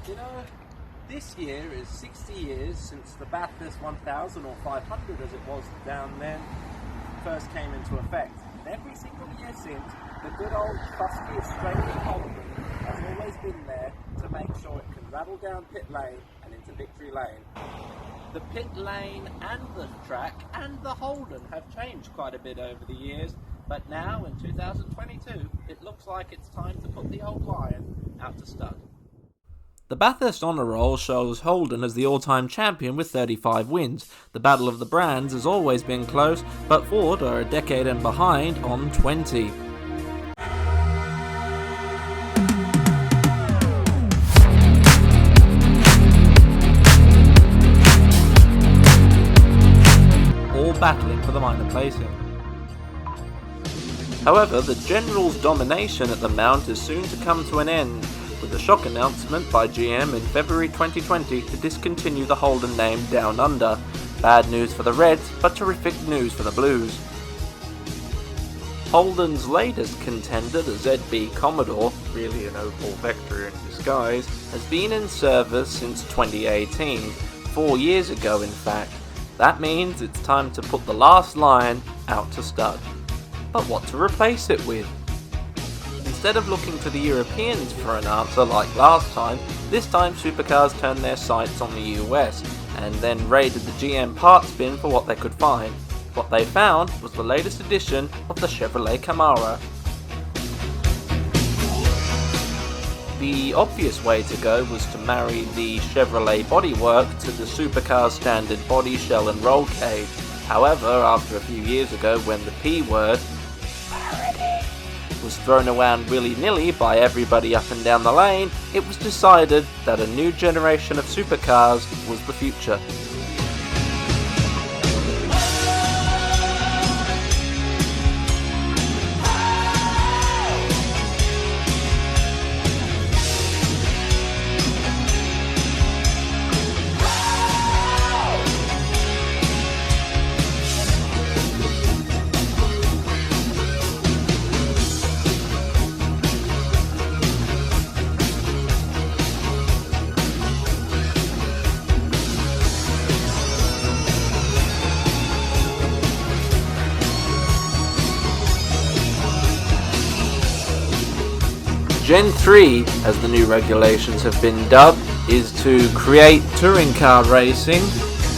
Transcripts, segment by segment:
You know, this year is 60 years since the Bathurst 1000 or 500 as it was down then first came into effect. And every single year since, the good old trusty Australian Holden has always been there to make sure it can rattle down pit lane and into victory lane. The pit lane and the track and the Holden have changed quite a bit over the years, but now in 2022 it looks like it's time to put the old lion out to stud. The Bathurst Honour Roll shows Holden as the all-time champion with 35 wins. The Battle of the Brands has always been close, but Ford are a decade and behind on 20. All battling for the minor placing. However, the General's domination at the Mount is soon to come to an end, with the shock announcement by GM in February 2020 to discontinue the Holden name Down Under. Bad news for the Reds, but terrific news for the Blues. Holden's latest contender, the ZB Commodore, really an Opel Vectra in disguise, has been in service since 2018, 4 years ago in fact. That means it's time to put the last lion out to stud. But what to replace it with? Instead of looking to the Europeans for an answer like last time, this time Supercars turned their sights on the US and then raided the GM parts bin for what they could find. What they found was the latest edition of the Chevrolet Camaro. The obvious way to go was to marry the Chevrolet bodywork to the Supercars standard body, shell and roll cage. However, after a few years ago when the P word was thrown around willy-nilly by everybody up and down the lane, it was decided that a new generation of supercars was the future. Gen 3, as the new regulations have been dubbed, is to create touring car racing,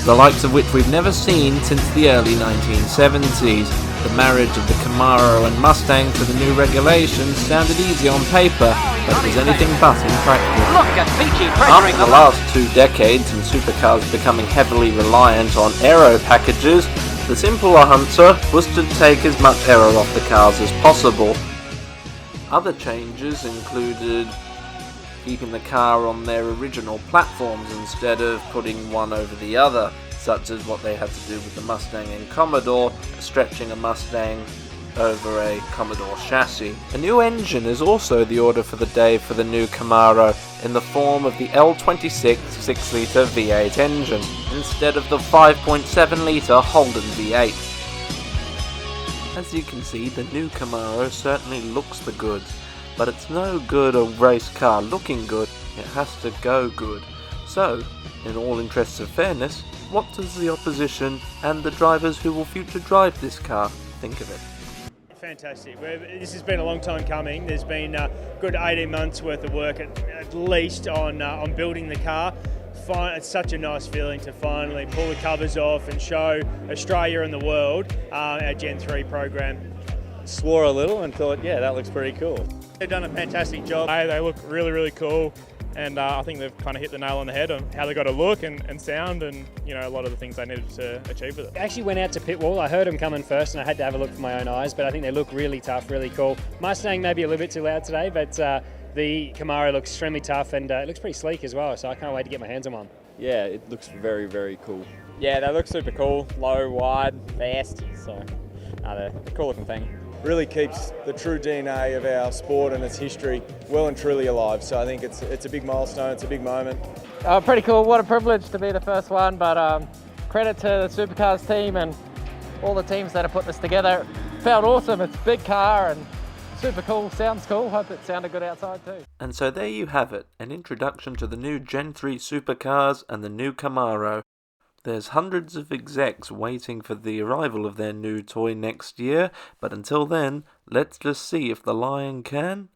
the likes of which we've never seen since the early 1970s. The marriage of the Camaro and Mustang to the new regulations sounded easy on paper, but it was anything but in practice. After the last 2 decades and supercars becoming heavily reliant on aero packages, the simple answer was to take as much aero off the cars as possible. Other changes included keeping the car on their original platforms instead of putting one over the other, such as what they had to do with the Mustang and Commodore, stretching a Mustang over a Commodore chassis. A new engine is also the order for the day for the new Camaro, in the form of the L26 6-litre V8 engine, instead of the 5.7-litre Holden V8. As you can see, the new Camaro certainly looks the goods, but it's no good a race car looking good, it has to go good. So, in all interests of fairness, what does the opposition and the drivers who will future drive this car think of it? Fantastic. This has been a long time coming. There's been a good 18 months worth of work at least on building the car. It's such a nice feeling to finally pull the covers off and show Australia and the world our Gen 3 program. Swore a little and thought, yeah, that looks pretty cool. They've done a fantastic job. They look really, really cool, and I think they've kind of hit the nail on the head on how they got to look and sound, and a lot of the things they needed to achieve with it. I actually went out to pit wall. I heard them coming first, and I had to have a look for my own eyes, but I think they look really tough, really cool. Mustang maybe a little bit too loud today, but the Camaro looks extremely tough, and it looks pretty sleek as well, so I can't wait to get my hands on one. Yeah, it looks very, very cool. Yeah, they look super cool, low, wide, fast, so they're a cool looking thing. Really keeps the true DNA of our sport and its history well and truly alive, so I think it's a big milestone, it's a big moment. Pretty cool, what a privilege to be the first one, but credit to the Supercars team and all the teams that have put this together. Felt awesome, it's a big car and super cool, sounds cool. Hope it sounded good outside too. And so there you have it, an introduction to the new Gen 3 Supercars and the new Camaro. There's hundreds of execs waiting for the arrival of their new toy next year, but until then, let's just see if the lion can...